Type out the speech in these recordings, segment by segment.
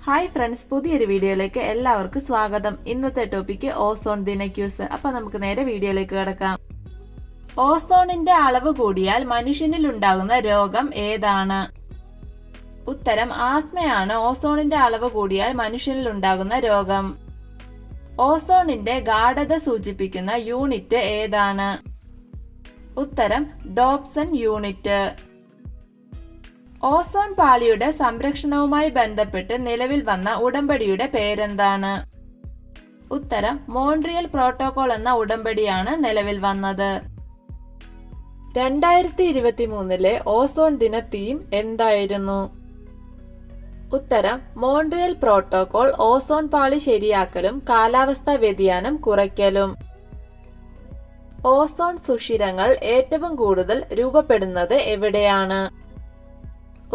Hi friends, പുതിയൊരു വീഡിയോയിലേക്ക് എല്ലാവർക്കും സ്വാഗതം. ഇന്നത്തെ ടോപ്പിക്ക് ഓസോൺ ദിന ക്യൂസ്. അപ്പൊ നമുക്ക് നേരെ വീഡിയോയിലേക്ക് കിടക്കാം. ഓസോണിന്റെ അളവ് കൂടിയാൽ മനുഷ്യനിൽ ഉണ്ടാകുന്ന രോഗം ഏതാണ്? ഉത്തരം ആസ്മയാണ് ഓസോണിന്റെ അളവ് കൂടിയാൽ മനുഷ്യനിൽ ഉണ്ടാകുന്ന രോഗം. ഓസോണിന്റെ ഗാഢത സൂചിപ്പിക്കുന്ന യൂണിറ്റ് ഏതാണ്? ഉത്തരം ഡോപ്സൺ യൂണിറ്റ്. ഓസോൺ പാളിയുടെ സംരക്ഷണവുമായി ബന്ധപ്പെട്ട് നിലവിൽ വന്ന ഉടമ്പടിയുടെ പേരെന്താണ്? ഉത്തരം മോൺട്രിയൽ പ്രോട്ടോകോൾ എന്ന ഉടമ്പടിയാണ് നിലവിൽ വന്നത്. 2023 ഓസോൺ ദിന തീം എന്തായിരുന്നു? ഉത്തരം മോൺട്രിയൽ പ്രോട്ടോകോൾ, ഓസോൺ പാളി ശരിയാക്കലും കാലാവസ്ഥാ വ്യതിയാനം കുറയ്ക്കലും. ഓസോൺ സുഷിരങ്ങൾ ഏറ്റവും കൂടുതൽ രൂപപ്പെടുന്നത് എവിടെയാണ്?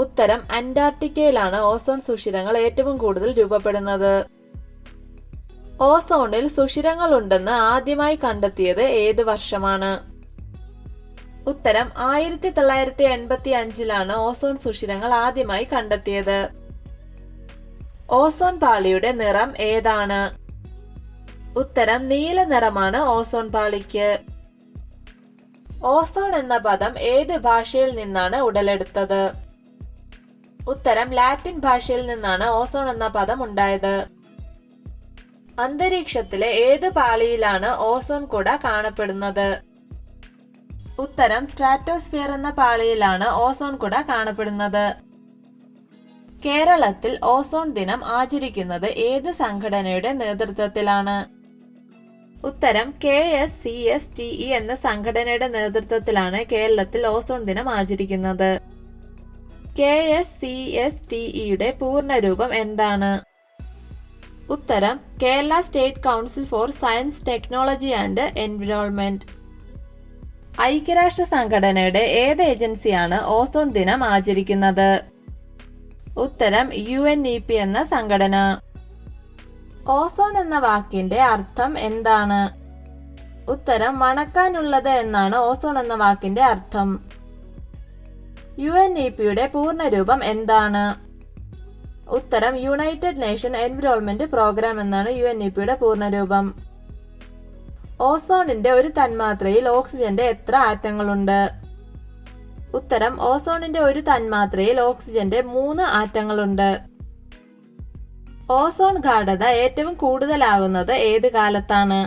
ഉത്തരം അന്റാർട്ടിക്കയിലാണ് ഓസോൺ സുഷിരങ്ങൾ ഏറ്റവും കൂടുതൽ രൂപപ്പെടുന്നത്. ഓസോണിൽ സുഷിരങ്ങൾ ഉണ്ടെന്ന് ആദ്യമായി കണ്ടെത്തിയത് ഏത് വർഷമാണ്? ഉത്തരം 1985 ഓസോൺ സുഷിരങ്ങൾ ആദ്യമായി കണ്ടെത്തിയത്. ഓസോൺ പാളിയുടെ നിറം ഏതാണ്? ഉത്തരം നീല നിറമാണ് ഓസോൺ പാളിക്ക്. ഓസോൺ എന്ന പദം ഏത് ഭാഷയിൽ നിന്നാണ് ഉടലെടുത്തത്? ഉത്തരം ലാറ്റിൻ ഭാഷയിൽ നിന്നാണ് ഓസോൺ എന്ന പദം ഉണ്ടായത്. അന്തരീക്ഷത്തിലെ ഏത് പാളിയിലാണ് ഓസോൺ കുട കാണപ്പെടുന്നത്? ഉത്തരം സ്ട്രാറ്റോസ്ഫിയർ എന്ന പാളിയിലാണ് ഓസോൺ കുട കാണപ്പെടുന്നത്. കേരളത്തിൽ ഓസോൺ ദിനം ആചരിക്കുന്നത് ഏത് സംഘടനയുടെ നേതൃത്വത്തിലാണ്? ഉത്തരം KSCSTE എന്ന സംഘടനയുടെ നേതൃത്വത്തിലാണ് കേരളത്തിൽ ഓസോൺ ദിനം ആചരിക്കുന്നത്. KSCSTEയുടെ പൂർണ്ണരൂപം എന്താണ്? ഉത്തരം Kerala state council for science, technology and environment. ഐക്യരാഷ്ട്ര സംഘടനയുടെ ഏത് ഏജൻസിയാണ് ഓസോൺ ദിനം ആചരിക്കുന്നത്? ഉത്തരം UNEP എന്ന സംഘടന. ഓസോൺ എന്ന വാക്കിന്റെ അർത്ഥം എന്താണ്? ഉത്തരം മണക്കാനുള്ളത് എന്നാണ് ഓസോൺ എന്ന വാക്കിന്റെ അർത്ഥം. UNEPയുടെ പൂർണ്ണരൂപം എന്താണ്? ഉത്തരം യുണൈറ്റഡ് നേഷൻ എൻവിറോൺമെന്റ് പ്രോഗ്രാം എന്നാണ് UNEPയുടെ പൂർണ്ണരൂപം. ഓസോണിന്റെ ഒരു തന്മാത്രയിൽ ഓക്സിജന്റെ എത്ര ആറ്റങ്ങളുണ്ട്? ഉത്തരം ഓസോണിന്റെ ഒരു തന്മാത്രയിൽ ഓക്സിജന്റെ 3 ആറ്റങ്ങളുണ്ട്. ഓസോൺ ഗാഢത ഏറ്റവും കൂടുതലാകുന്നത് ഏത് കാലത്താണ്?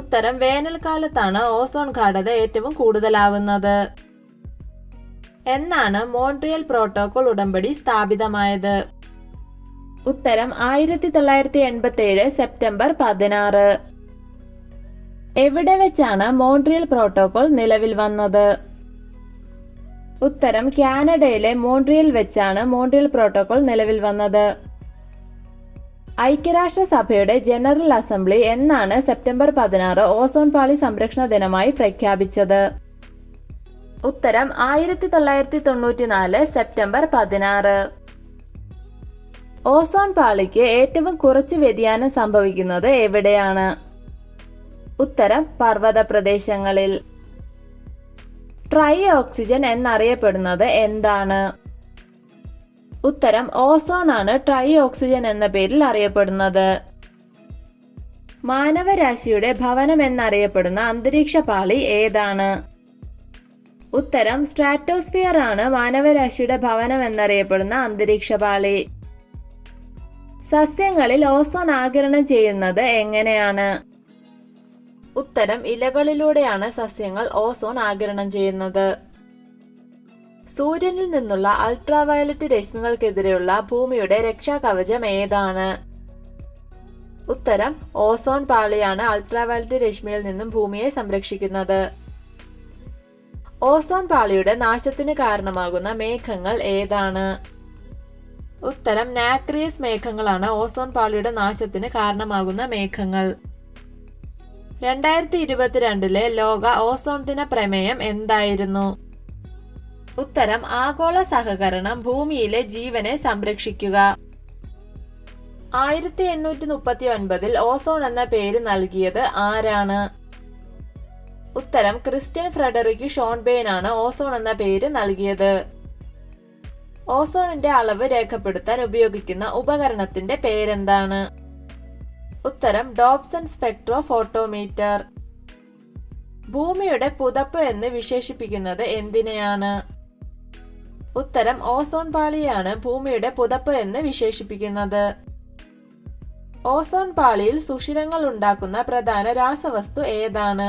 ഉത്തരം വേനൽക്കാലത്താണ് ഓസോൺ ഗാഢത ഏറ്റവും കൂടുതലാകുന്നത്. എന്നാണ് മോൺട്രിയൽ പ്രോട്ടോകോൾ ഉടമ്പടി സ്ഥാപിതമായത്? ഉത്തരം 1987 സെപ്റ്റംബർ 16. എവിടെ വെച്ചാണ് മോൺട്രിയൽ പ്രോട്ടോകോൾ നിലവിൽ വന്നത്? ഉത്തരം കാനഡയിലെ മോൺട്രിയൽ വെച്ചാണ് മോൺട്രിയൽ പ്രോട്ടോകോൾ നിലവിൽ വന്നത്. ഐക്യരാഷ്ട്രസഭയുടെ ജനറൽ അസംബ്ലി എന്നാണ് സെപ്റ്റംബർ 16 ഓസോൺ പാളി സംരക്ഷണ ദിനമായി പ്രഖ്യാപിച്ചത്? ഉത്തരം 1994 സെപ്റ്റംബർ 16. ഓസോൺ പാളിക്ക് ഏറ്റവും കുറച്ച് വ്യതിയാനം സംഭവിക്കുന്നത് എവിടെയാണ്? ഉത്തരം പർവ്വത പ്രദേശങ്ങളിൽ. ട്രൈ ഓക്സിജൻ എന്നറിയപ്പെടുന്നത് എന്താണ്? ഉത്തരം ഓസോൺ ആണ് ട്രൈ ഓക്സിജൻ എന്ന പേരിൽ അറിയപ്പെടുന്നത്. മാനവരാശിയുടെ ഭവനം എന്നറിയപ്പെടുന്ന അന്തരീക്ഷ പാളി ഏതാണ്? ഉത്തരം സ്ട്രാറ്റോസ്ഫിയർ ആണ് മാനവരാശിയുടെ ഭവനം എന്നറിയപ്പെടുന്ന അന്തരീക്ഷ പാളി. സസ്യങ്ങളിൽ ഓസോൺ ആഗിരണം ചെയ്യുന്നത് എങ്ങനെയാണ്? ഉത്തരം ഇലകളിലൂടെയാണ് സസ്യങ്ങൾ ഓസോൺ ആഗിരണം ചെയ്യുന്നത്. സൂര്യനിൽ നിന്നുള്ള അൾട്രാവയലറ്റ് രശ്മികൾക്കെതിരെയുള്ള ഭൂമിയുടെ രക്ഷാകവചം ഏതാണ്? ഉത്തരം ഓസോൺ പാളിയാണ് അൾട്രാവയലറ്റ് രശ്മിയിൽ നിന്നും ഭൂമിയെ സംരക്ഷിക്കുന്നത്. ഓസോൺ പാളിയുടെ നാശത്തിന് കാരണമാകുന്ന മേഘങ്ങൾ ഏതാണ്? ഉത്തരം നാക്രിയസ് മേഘങ്ങളാണ് ഓസോൺ പാളിയുടെ നാശത്തിന് കാരണമാകുന്ന മേഘങ്ങൾ. 2022 ലോക ഓസോൺ ദിന പ്രമേയം എന്തായിരുന്നു? ഉത്തരം ആഗോള സഹകരണം, ഭൂമിയിലെ ജീവനെ സംരക്ഷിക്കുക. 1839 ഓസോൺ എന്ന പേര് നൽകിയത് ആരാണ്? ഉത്തരം ക്രിസ്റ്റ്യൻ ഫ്രെഡറിക് ഷോൺബെയ്ൻ ആണ് ഓസോൺ എന്ന പേര് നൽകിയത്. ഓസോണിന്റെ അളവ് രേഖപ്പെടുത്താൻ ഉപയോഗിക്കുന്ന ഉപകരണത്തിന്റെ പേരെന്താണ്? ഉത്തരം ഡോപ്സൺ സ്പെക്ട്രോഫോട്ടോമീറ്റർ. ഭൂമിയുടെ പുതപ്പ് എന്ന് വിശേഷിപ്പിക്കുന്നത് എന്തിനെയാണ്? ഉത്തരം ഓസോൺ പാളിയാണ് ഭൂമിയുടെ പുതപ്പ് എന്ന് വിശേഷിപ്പിക്കുന്നത്. ഓസോൺ പാളിയിൽ സുഷിരങ്ങൾ ഉണ്ടാക്കുന്ന പ്രധാന രാസവസ്തു ഏതാണ്?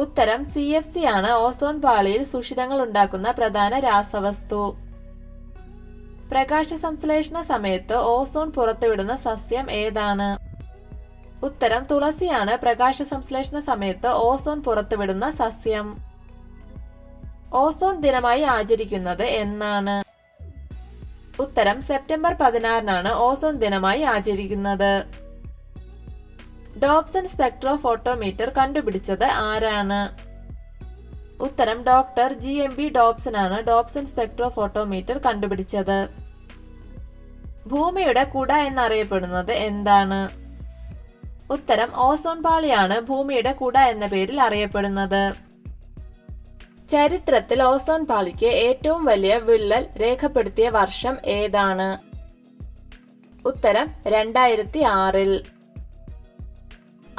ഉത്തരം CFC ആണ് ഓസോൺ പാളിയിൽ സുഷിരങ്ങൾ ഉണ്ടാക്കുന്ന പ്രധാന രാസവസ്തു. പ്രകാശ സംശ്ലേഷണ സമയത്ത് ഓസോൺ പുറത്തുവിടുന്ന സസ്യം ഏതാണ്? ഉത്തരം തുളസിയാണ് പ്രകാശ സംശ്ലേഷണ സമയത്ത് ഓസോൺ പുറത്തുവിടുന്ന സസ്യം. ഓസോൺ ദിനമായി ആചരിക്കുന്നത് എന്നാണ്? ഉത്തരം സെപ്റ്റംബർ 16 ഓസോൺ ദിനമായി ആചരിക്കുന്നത്. ഡോപ്സൺ സ്പെക്ട്രോഫോട്ടോമീറ്റർ കണ്ടുപിടിച്ചത് ആരാണ്? ഉത്തരം ഡോക്ടർ GMB ഡോപ്സൺ ആണ് ഡോപ്സൺ സ്പെക്ട്രോഫോട്ടോമീറ്റർ കണ്ടുപിടിച്ചത്. ഭൂമിയുടെ കുട എന്നറിയപ്പെടുന്നത് എന്താണ്? ഉത്തരം ഓസോൺ പാളിയാണ് ഭൂമിയുടെ കുട എന്ന പേരിൽ അറിയപ്പെടുന്നത്. ചരിത്രത്തിൽ ഓസോൺ പാളിക്ക് ഏറ്റവും വലിയ വിള്ളൽ രേഖപ്പെടുത്തിയ വർഷം ഏതാണ്? ഉത്തരം 2006.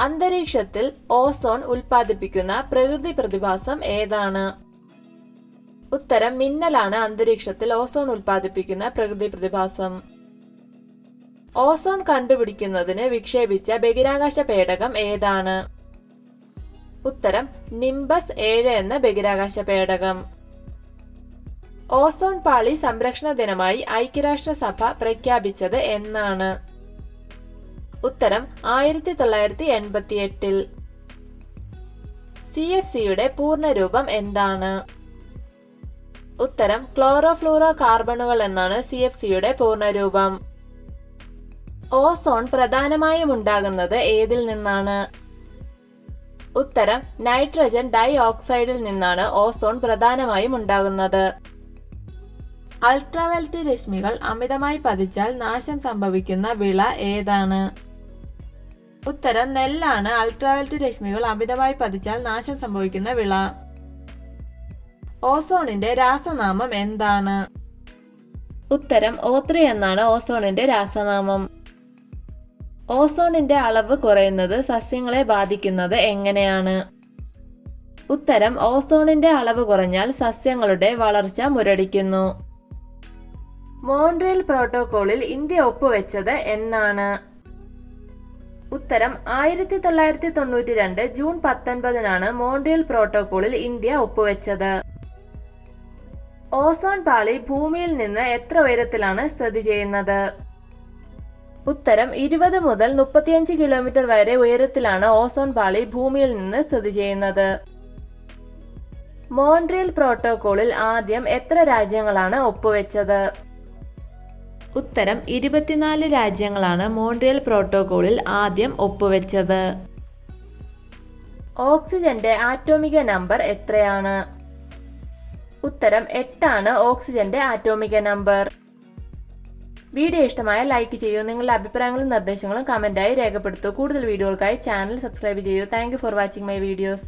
അന്തരീക്ഷത്തിൽ ഓസോൺ ഉൽപ്പാദിപ്പിക്കുന്ന പ്രകൃതി പ്രതിഭാസം ഏതാണ്? ഉത്തരം മിന്നലാണ് അന്തരീക്ഷത്തിൽ ഓസോൺ ഉൽപ്പാദിപ്പിക്കുന്ന പ്രകൃതി പ്രതിഭാസം. ഓസോൺ കണ്ടുപിടിക്കുന്നതിന് വിക്ഷേപിച്ച ബഹിരാകാശ പേടകം ഏതാണ്? ഉത്തരം നിംബസ് 7 എന്ന ബഹിരാകാശ പേടകം. ഓസോൺ പാളി സംരക്ഷണ ദിനമായി ഐക്യരാഷ്ട്രസഭ പ്രഖ്യാപിച്ചത് എന്നാണ്? ഉത്തരം 1988. CFCയുടെ പൂർണ്ണരൂപം എന്താണ്? ഉത്തരം ക്ലോറോഫ്ലൂറോ കാർബണുകൾ എന്നാണ് CFCയുടെ പൂർണ്ണരൂപം. ഓസോൺ പ്രധാനമായും ഉണ്ടാകുന്നത് ഏതിൽ നിന്നാണ്? ഉത്തരം നൈട്രജൻ ഡൈ ഓക്സൈഡിൽ നിന്നാണ് ഓസോൺ പ്രധാനമായും ഉണ്ടാകുന്നത്. അൾട്രാവയലറ്റ് രശ്മികൾ അമിതമായി പതിച്ചാൽ നാശം സംഭവിക്കുന്ന വിള ഏതാണ്? ഉത്തരം നെല്ലാണ് അൾട്രാവയലറ്റ് രശ്മികൾ അമിതമായി പതിച്ചാൽ നാശം സംഭവിക്കുന്ന വിള. ഓസോണിന്റെ രാസനാമം എന്താണ്? ഉത്തരം O3 എന്നാണ് ഓസോണിന്റെ രാസനാമം. ഓസോണിന്റെ അളവ് കുറയുന്നത് സസ്യങ്ങളെ ബാധിക്കുന്നത് എങ്ങനെയാണ്? ഉത്തരം ഓസോണിന്റെ അളവ് കുറഞ്ഞാൽ സസ്യങ്ങളുടെ വളർച്ച മുരടിക്കുന്നു. മോൺട്രിയൽ പ്രോട്ടോകോളിൽ ഇന്ത്യ ഒപ്പുവെച്ചത് എന്നാണ്? ഉത്തരം 1992 ജൂൺ 19 മോൺട്രിയൽ പ്രോട്ടോകോളിൽ ഇന്ത്യ ഒപ്പുവെച്ചത്. ഓസോൺ പാളി ഭൂമിയിൽ നിന്ന് എത്ര ഉയരത്തിലാണ് സ്ഥിതി ചെയ്യുന്നത്? ഉത്തരം 20 മുതൽ 35 കിലോമീറ്റർ വരെ ഉയരത്തിലാണ് ഓസോൺ പാളി ഭൂമിയിൽ നിന്ന് സ്ഥിതി ചെയ്യുന്നത്. മോൺട്രിയൽ പ്രോട്ടോകോളിൽ ആദ്യം എത്ര രാജ്യങ്ങളാണ് ഒപ്പുവെച്ചത്? ഉത്തരം 24 രാജ്യങ്ങളാണ് മോൺട്രിയൽ പ്രോട്ടോകോളിൽ ആദ്യം ഒപ്പുവെച്ചത്. ഓക്സിജന്റെ ആറ്റോമിക നമ്പർ എത്രയാണ്? ഉത്തരം 8 ആണ് ഓക്സിജന്റെ ആറ്റോമിക നമ്പർ. വീഡിയോ ഇഷ്ടമായ ലൈക്ക് ചെയ്യൂ. നിങ്ങളുടെ അഭിപ്രായങ്ങളും നിർദ്ദേശങ്ങളും കമന്റായി രേഖപ്പെടുത്തൂ. കൂടുതൽ വീഡിയോകൾക്കായി ചാനൽ സബ്സ്ക്രൈബ് ചെയ്യൂ. Thank you for watching my videos.